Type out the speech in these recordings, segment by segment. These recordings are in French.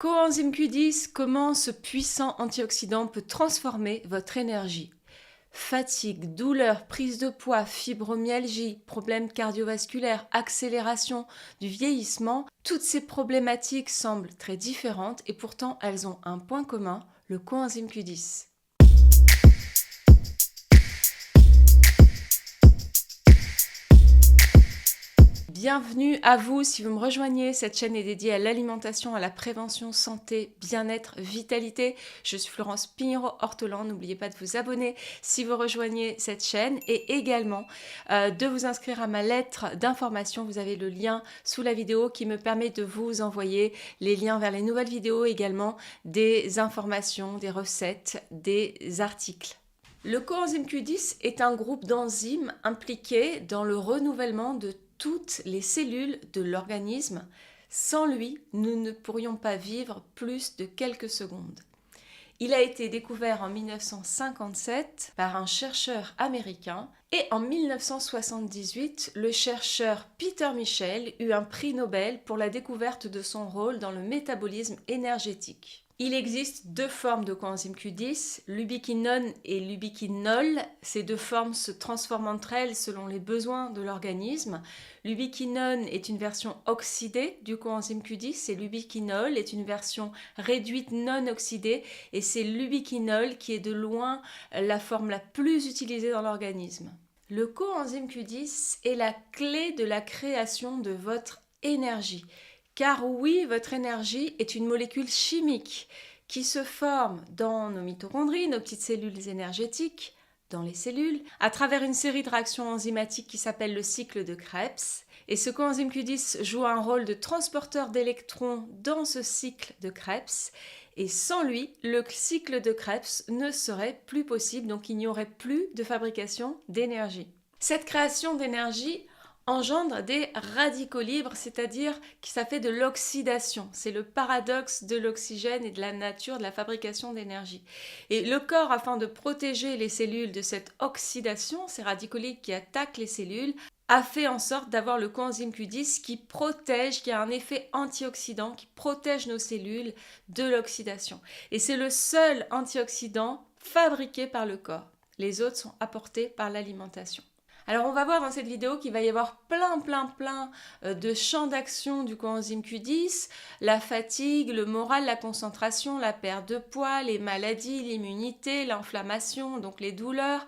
Coenzyme Q10, comment ce puissant antioxydant peut transformer votre énergie? Fatigue, douleur, prise de poids, fibromyalgie, problèmes cardiovasculaires, accélération du vieillissement, toutes ces problématiques semblent très différentes et pourtant elles ont un point commun, le coenzyme Q10. Bienvenue à vous si vous me rejoignez. Cette chaîne est dédiée à l'alimentation, à la prévention, santé, bien-être, vitalité. Je suis Florence Pignero-Ortolan. N'oubliez pas de vous abonner si vous rejoignez cette chaîne et également de vous inscrire à ma lettre d'information. Vous avez le lien sous la vidéo qui me permet de vous envoyer les liens vers les nouvelles vidéos, également des informations, des recettes, des articles. Le coenzyme Q10 est un groupe d'enzymes impliqués dans le renouvellement de toutes les cellules de l'organisme. Sans lui, nous ne pourrions pas vivre plus de quelques secondes. Il a été découvert en 1957 par un chercheur américain et en 1978, le chercheur Peter Michel eut un prix Nobel pour la découverte de son rôle dans le métabolisme énergétique. Il existe deux formes de coenzyme Q10, l'ubiquinone et l'ubiquinol. Ces deux formes se transforment entre elles selon les besoins de l'organisme. L'ubiquinone est une version oxydée du coenzyme Q10 et l'ubiquinol est une version réduite non oxydée et c'est l'ubiquinol qui est de loin la forme la plus utilisée dans l'organisme. Le coenzyme Q10 est la clé de la création de votre énergie. Car oui, votre énergie est une molécule chimique qui se forme dans nos mitochondries, nos petites cellules énergétiques, dans les cellules, à travers une série de réactions enzymatiques qui s'appelle le cycle de Krebs. Et ce coenzyme Q10 joue un rôle de transporteur d'électrons dans ce cycle de Krebs. Et sans lui, le cycle de Krebs ne serait plus possible, donc il n'y aurait plus de fabrication d'énergie. Cette création d'énergie engendre des radicaux libres, c'est-à-dire que ça fait de l'oxydation. C'est le paradoxe de l'oxygène et de la nature de la fabrication d'énergie. Et le corps, afin de protéger les cellules de cette oxydation, ces radicaux libres qui attaquent les cellules, a fait en sorte d'avoir le coenzyme Q10 qui protège, qui a un effet antioxydant, qui protège nos cellules de l'oxydation. Et c'est le seul antioxydant fabriqué par le corps. Les autres sont apportés par l'alimentation. Alors on va voir dans cette vidéo qu'il va y avoir plein de champs d'action du coenzyme Q10, la fatigue, le moral, la concentration, la perte de poids, les maladies, l'immunité, l'inflammation, donc les douleurs,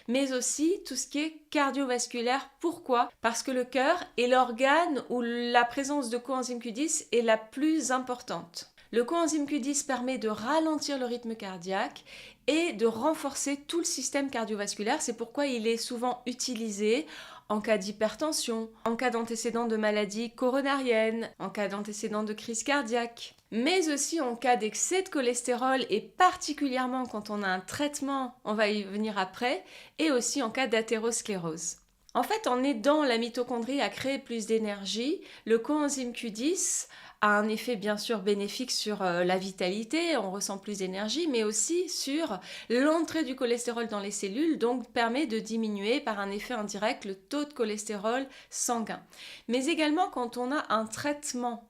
mais aussi tout ce qui est cardiovasculaire. Pourquoi? Parce que le cœur est l'organe où la présence de coenzyme Q10 est la plus importante. Le coenzyme Q10 permet de ralentir le rythme cardiaque et de renforcer tout le système cardiovasculaire. C'est pourquoi il est souvent utilisé en cas d'hypertension, en cas d'antécédent de maladies coronariennes, en cas d'antécédent de crise cardiaque, mais aussi en cas d'excès de cholestérol et particulièrement quand on a un traitement, on va y venir après, et aussi en cas d'athérosclérose. En fait, en aidant la mitochondrie à créer plus d'énergie, le coenzyme Q10 a un effet bien sûr bénéfique sur la vitalité, on ressent plus d'énergie, mais aussi sur l'entrée du cholestérol dans les cellules, donc permet de diminuer par un effet indirect le taux de cholestérol sanguin. Mais également quand on a un traitement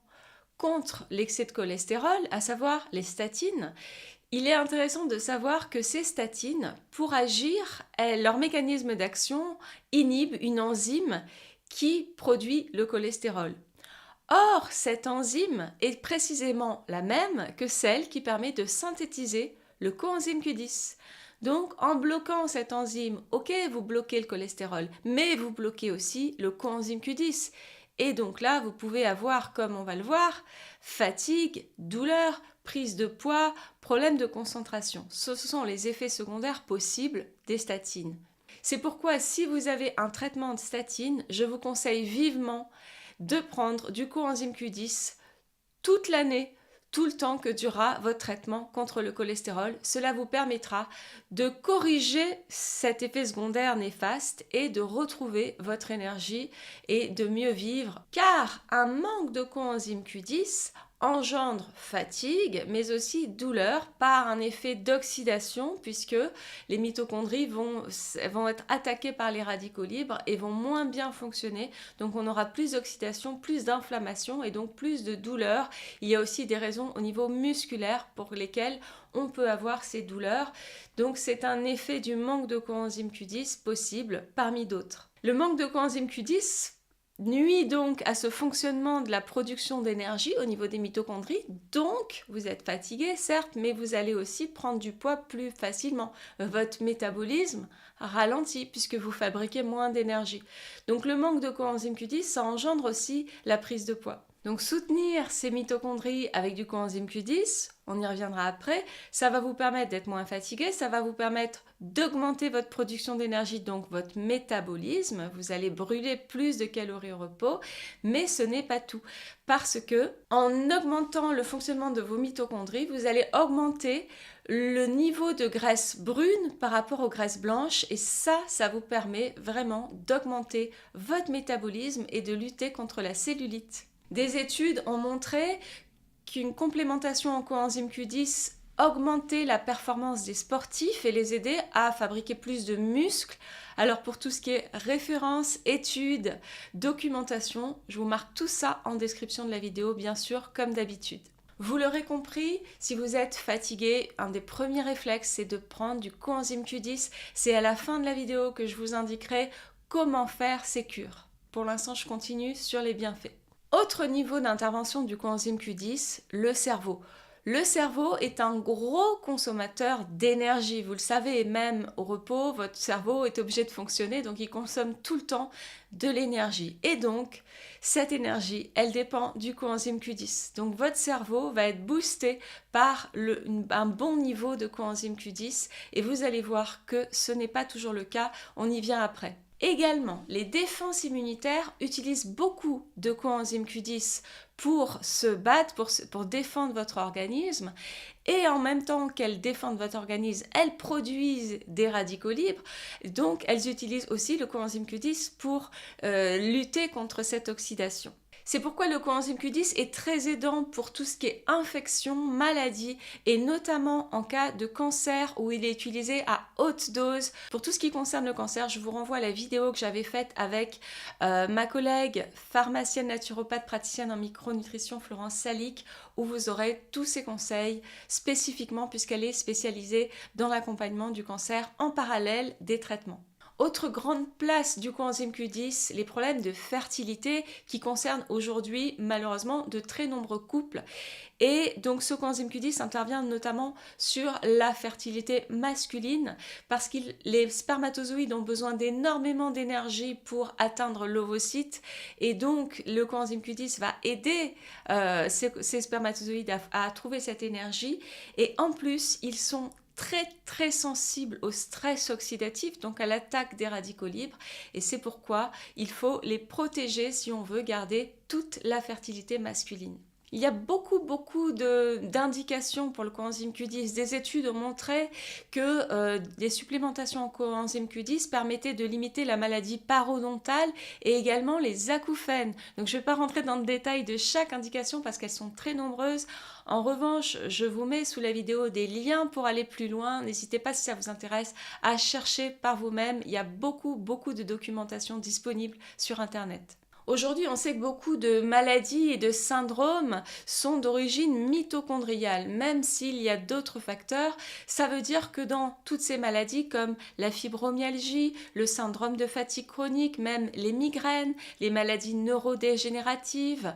contre l'excès de cholestérol, à savoir les statines, il est intéressant de savoir que ces statines, pour agir, leur mécanisme d'action inhibe une enzyme qui produit le cholestérol. Or, cette enzyme est précisément la même que celle qui permet de synthétiser le coenzyme Q10. Donc, en bloquant cette enzyme, ok, vous bloquez le cholestérol, mais vous bloquez aussi le coenzyme Q10. Et donc là, vous pouvez avoir, comme on va le voir, fatigue, douleur, prise de poids, problème de concentration. Ce sont les effets secondaires possibles des statines. C'est pourquoi, si vous avez un traitement de statine, je vous conseille vivement de prendre du coenzyme Q10 toute l'année, tout le temps que durera votre traitement contre le cholestérol. Cela vous permettra de corriger cet effet secondaire néfaste et de retrouver votre énergie et de mieux vivre. Car un manque de coenzyme Q10 engendre fatigue, mais aussi douleur par un effet d'oxydation, puisque les mitochondries vont être attaquées par les radicaux libres et vont moins bien fonctionner. Donc on aura plus d'oxydation, plus d'inflammation et donc plus de douleur. Il y a aussi des raisons au niveau musculaire pour lesquelles on peut avoir ces douleurs. Donc c'est un effet du manque de coenzyme Q10 possible parmi d'autres. Le manque de coenzyme Q10 nuit donc à ce fonctionnement de la production d'énergie au niveau des mitochondries, donc vous êtes fatigué certes, mais vous allez aussi prendre du poids plus facilement. Votre métabolisme ralentit puisque vous fabriquez moins d'énergie. Donc le manque de coenzyme Q10, ça engendre aussi la prise de poids. Donc soutenir ces mitochondries avec du coenzyme Q10, on y reviendra après, ça va vous permettre d'être moins fatigué, ça va vous permettre d'augmenter votre production d'énergie, donc votre métabolisme, vous allez brûler plus de calories au repos, mais ce n'est pas tout, parce que en augmentant le fonctionnement de vos mitochondries, vous allez augmenter le niveau de graisse brune par rapport aux graisses blanches, et ça vous permet vraiment d'augmenter votre métabolisme et de lutter contre la cellulite. Des études ont montré qu'une complémentation en coenzyme Q10 augmentait la performance des sportifs et les aidait à fabriquer plus de muscles. Alors pour tout ce qui est références, études, documentation, je vous marque tout ça en description de la vidéo, bien sûr, comme d'habitude. Vous l'aurez compris, si vous êtes fatigué, un des premiers réflexes, c'est de prendre du coenzyme Q10. C'est à la fin de la vidéo que je vous indiquerai comment faire ces cures. Pour l'instant, je continue sur les bienfaits. Autre niveau d'intervention du coenzyme Q10, le cerveau. Le cerveau est un gros consommateur d'énergie, vous le savez, et même au repos, votre cerveau est obligé de fonctionner, donc il consomme tout le temps de l'énergie. Et donc, cette énergie, elle dépend du coenzyme Q10. Donc, votre cerveau va être boosté par un bon niveau de coenzyme Q10 et vous allez voir que ce n'est pas toujours le cas, on y vient après. Également, les défenses immunitaires utilisent beaucoup de coenzyme Q10 pour se battre, pour défendre votre organisme. Et en même temps qu'elles défendent votre organisme, elles produisent des radicaux libres. Donc, elles utilisent aussi le coenzyme Q10 pour lutter contre cette oxydation. C'est pourquoi le coenzyme Q10 est très aidant pour tout ce qui est infection, maladie et notamment en cas de cancer où il est utilisé à haute dose. Pour tout ce qui concerne le cancer, je vous renvoie à la vidéo que j'avais faite avec ma collègue pharmacienne naturopathe praticienne en micronutrition Florence Salic où vous aurez tous ces conseils spécifiquement puisqu'elle est spécialisée dans l'accompagnement du cancer en parallèle des traitements. Autre grande place du coenzyme Q10, les problèmes de fertilité qui concernent aujourd'hui malheureusement de très nombreux couples. Et donc ce coenzyme Q10 intervient notamment sur la fertilité masculine parce que les spermatozoïdes ont besoin d'énormément d'énergie pour atteindre l'ovocyte et donc le coenzyme Q10 va aider ces spermatozoïdes à trouver cette énergie et en plus ils sont très sensibles au stress oxydatif, donc à l'attaque des radicaux libres, et c'est pourquoi il faut les protéger si on veut garder toute la fertilité masculine. Il y a beaucoup d'indications pour le coenzyme Q10. Des études ont montré que des supplémentations en coenzyme Q10 permettaient de limiter la maladie parodontale et également les acouphènes. Donc je ne vais pas rentrer dans le détail de chaque indication parce qu'elles sont très nombreuses. En revanche, je vous mets sous la vidéo des liens pour aller plus loin. N'hésitez pas si ça vous intéresse à chercher par vous-même. Il y a beaucoup de documentation disponible sur Internet. Aujourd'hui, on sait que beaucoup de maladies et de syndromes sont d'origine mitochondriale, même s'il y a d'autres facteurs. Ça veut dire que dans toutes ces maladies comme la fibromyalgie, le syndrome de fatigue chronique, même les migraines, les maladies neurodégénératives,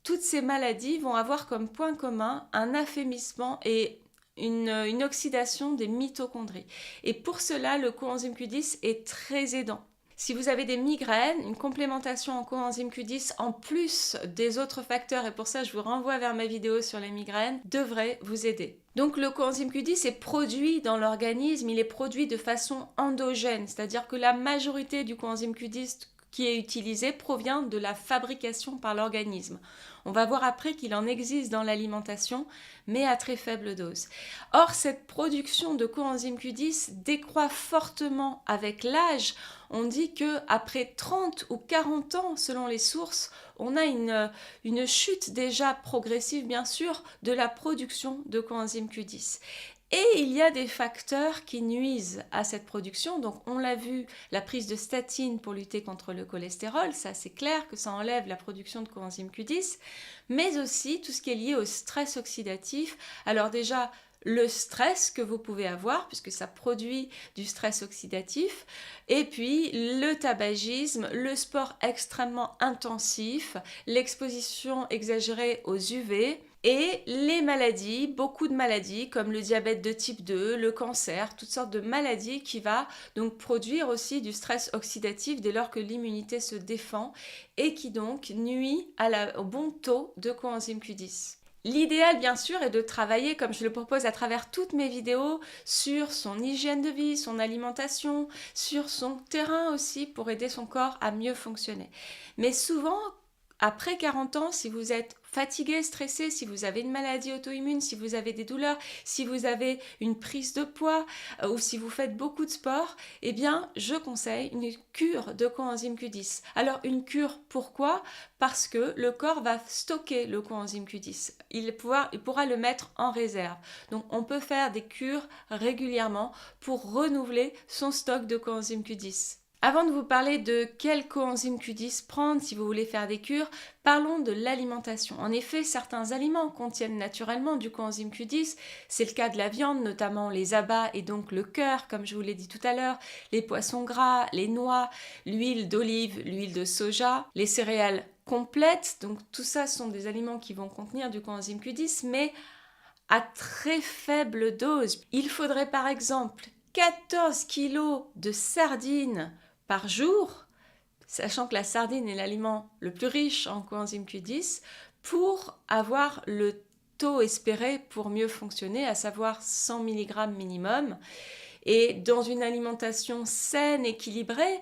toutes ces maladies vont avoir comme point commun un affaiblissement et une oxydation des mitochondries. Et pour cela, le coenzyme Q10 est très aidant. Si vous avez des migraines, une complémentation en coenzyme Q10 en plus des autres facteurs, et pour ça je vous renvoie vers ma vidéo sur les migraines, devrait vous aider. Donc le coenzyme Q10 est produit dans l'organisme, il est produit de façon endogène, c'est-à-dire que la majorité du coenzyme Q10 qui est utilisé provient de la fabrication par l'organisme. On va voir après qu'il en existe dans l'alimentation, mais à très faible dose. Or, cette production de coenzyme Q10 décroît fortement avec l'âge. On dit qu'après 30 ou 40 ans, selon les sources, on a une chute déjà progressive, bien sûr, de la production de coenzyme Q10. Et il y a des facteurs qui nuisent à cette production. Donc, on l'a vu, la prise de statine pour lutter contre le cholestérol, ça c'est clair que ça enlève la production de coenzyme Q10, mais aussi tout ce qui est lié au stress oxydatif. Alors déjà, le stress que vous pouvez avoir, puisque ça produit du stress oxydatif, et puis le tabagisme, le sport extrêmement intensif, l'exposition exagérée aux UV, et les maladies, beaucoup de maladies comme le diabète de type 2, le cancer, toutes sortes de maladies qui va donc produire aussi du stress oxydatif dès lors que l'immunité se défend et qui donc nuit au bon taux de coenzyme Q10. L'idéal, bien sûr, est de travailler, comme je le propose à travers toutes mes vidéos, sur son hygiène de vie, son alimentation, sur son terrain aussi, pour aider son corps à mieux fonctionner. Mais souvent, après 40 ans, si vous êtes fatigué, stressé, si vous avez une maladie auto-immune, si vous avez des douleurs, si vous avez une prise de poids ou si vous faites beaucoup de sport, eh bien, je conseille une cure de coenzyme Q10. Alors, une cure, pourquoi ? Parce que le corps va stocker le coenzyme Q10. Il pourra le mettre en réserve. Donc, on peut faire des cures régulièrement pour renouveler son stock de coenzyme Q10. Avant de vous parler de quel coenzyme Q10 prendre si vous voulez faire des cures, parlons de l'alimentation. En effet, certains aliments contiennent naturellement du coenzyme Q10. C'est le cas de la viande, notamment les abats et donc le cœur, comme je vous l'ai dit tout à l'heure, les poissons gras, les noix, l'huile d'olive, l'huile de soja, les céréales complètes. Donc tout ça sont des aliments qui vont contenir du coenzyme Q10, mais à très faible dose. Il faudrait par exemple 14 kg de sardines par jour, sachant que la sardine est l'aliment le plus riche en coenzyme Q10, pour avoir le taux espéré pour mieux fonctionner, à savoir 100 mg minimum. Et dans une alimentation saine, équilibrée,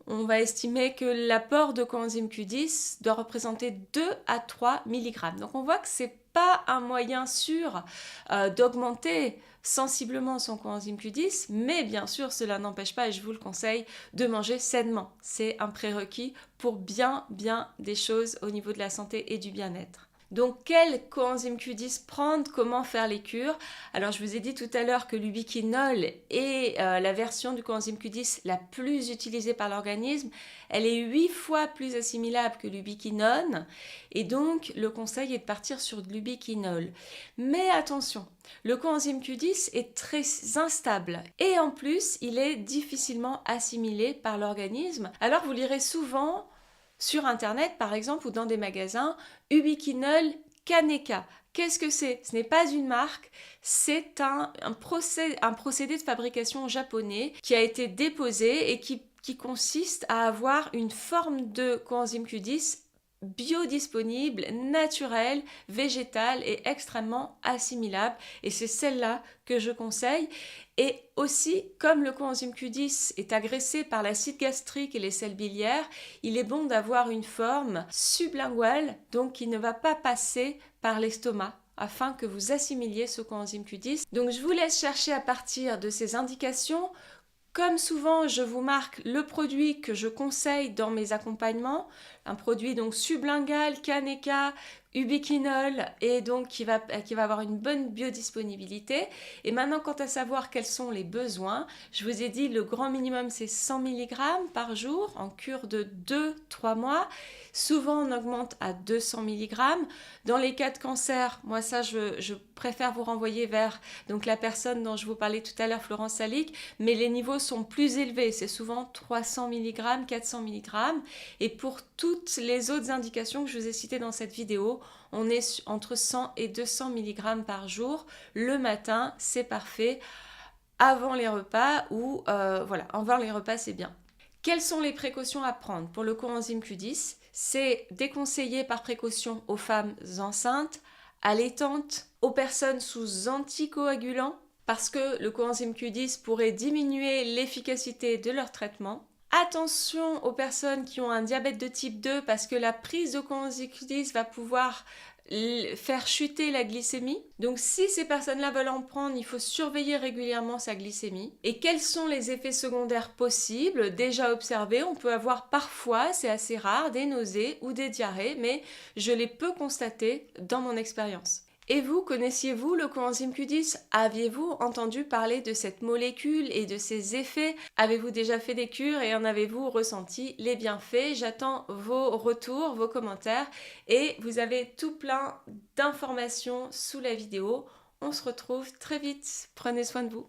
on va estimer que l'apport de coenzyme Q10 doit représenter 2 à 3 mg. Donc on voit que ce n'est pas un moyen sûr d'augmenter sensiblement son coenzyme Q10, mais bien sûr cela n'empêche pas, et je vous le conseille, de manger sainement. C'est un prérequis pour bien des choses au niveau de la santé et du bien-être. Donc, quel coenzyme Q10 prendre, comment faire les cures? Alors, je vous ai dit tout à l'heure que l'ubiquinol est la version du coenzyme Q10 la plus utilisée par l'organisme. Elle est 8 fois plus assimilable que l'ubiquinone et donc le conseil est de partir sur de l'ubiquinol. Mais attention, le coenzyme Q10 est très instable et en plus, il est difficilement assimilé par l'organisme. Alors, vous lirez souvent sur Internet, par exemple, ou dans des magasins, ubiquinol Kaneka. Qu'est-ce que c'est? Ce n'est pas une marque, c'est un procédé de fabrication japonais qui a été déposé et qui consiste à avoir une forme de coenzyme Q10 biodisponible, naturelle, végétale et extrêmement assimilable. Et c'est celle-là que je conseille. Et aussi, comme le coenzyme Q10 est agressé par l'acide gastrique et les sels biliaires, il est bon d'avoir une forme sublinguale, donc qui ne va pas passer par l'estomac, afin que vous assimiliez ce coenzyme Q10. Donc je vous laisse chercher à partir de ces indications. Comme souvent, je vous marque le produit que je conseille dans mes accompagnements, un produit donc sublingual, Kaneka, ubiquinol et donc qui va avoir une bonne biodisponibilité. Et maintenant, quant à savoir quels sont les besoins, je vous ai dit le grand minimum c'est 100 mg par jour en cure de 2-3 mois. Souvent, on augmente à 200 mg. Dans les cas de cancer, moi ça, je préfère vous renvoyer vers donc, la personne dont je vous parlais tout à l'heure, Florence Salic, mais les niveaux sont plus élevés. C'est souvent 300 mg, 400 mg. Et pour toutes les autres indications que je vous ai citées dans cette vidéo, on est entre 100 et 200 mg par jour. Le matin, c'est parfait. Avant les repas ou voilà, avant les repas, c'est bien. Quelles sont les précautions à prendre pour le coenzyme Q10? C'est déconseillé par précaution aux femmes enceintes, allaitantes, aux personnes sous anticoagulants, parce que le coenzyme Q10 pourrait diminuer l'efficacité de leur traitement. Attention aux personnes qui ont un diabète de type 2 parce que la prise de coenzyme Q10 va pouvoir faire chuter la glycémie. Donc si ces personnes-là veulent en prendre, il faut surveiller régulièrement sa glycémie. Et quels sont les effets secondaires possibles déjà observés? On peut avoir parfois, c'est assez rare, des nausées ou des diarrhées, mais je les peux constater dans mon expérience. Et vous, connaissiez-vous le coenzyme Q10? Aviez-vous entendu parler de cette molécule et de ses effets? Avez-vous déjà fait des cures et en avez-vous ressenti les bienfaits? J'attends vos retours, vos commentaires et vous avez tout plein d'informations sous la vidéo. On se retrouve très vite. Prenez soin de vous.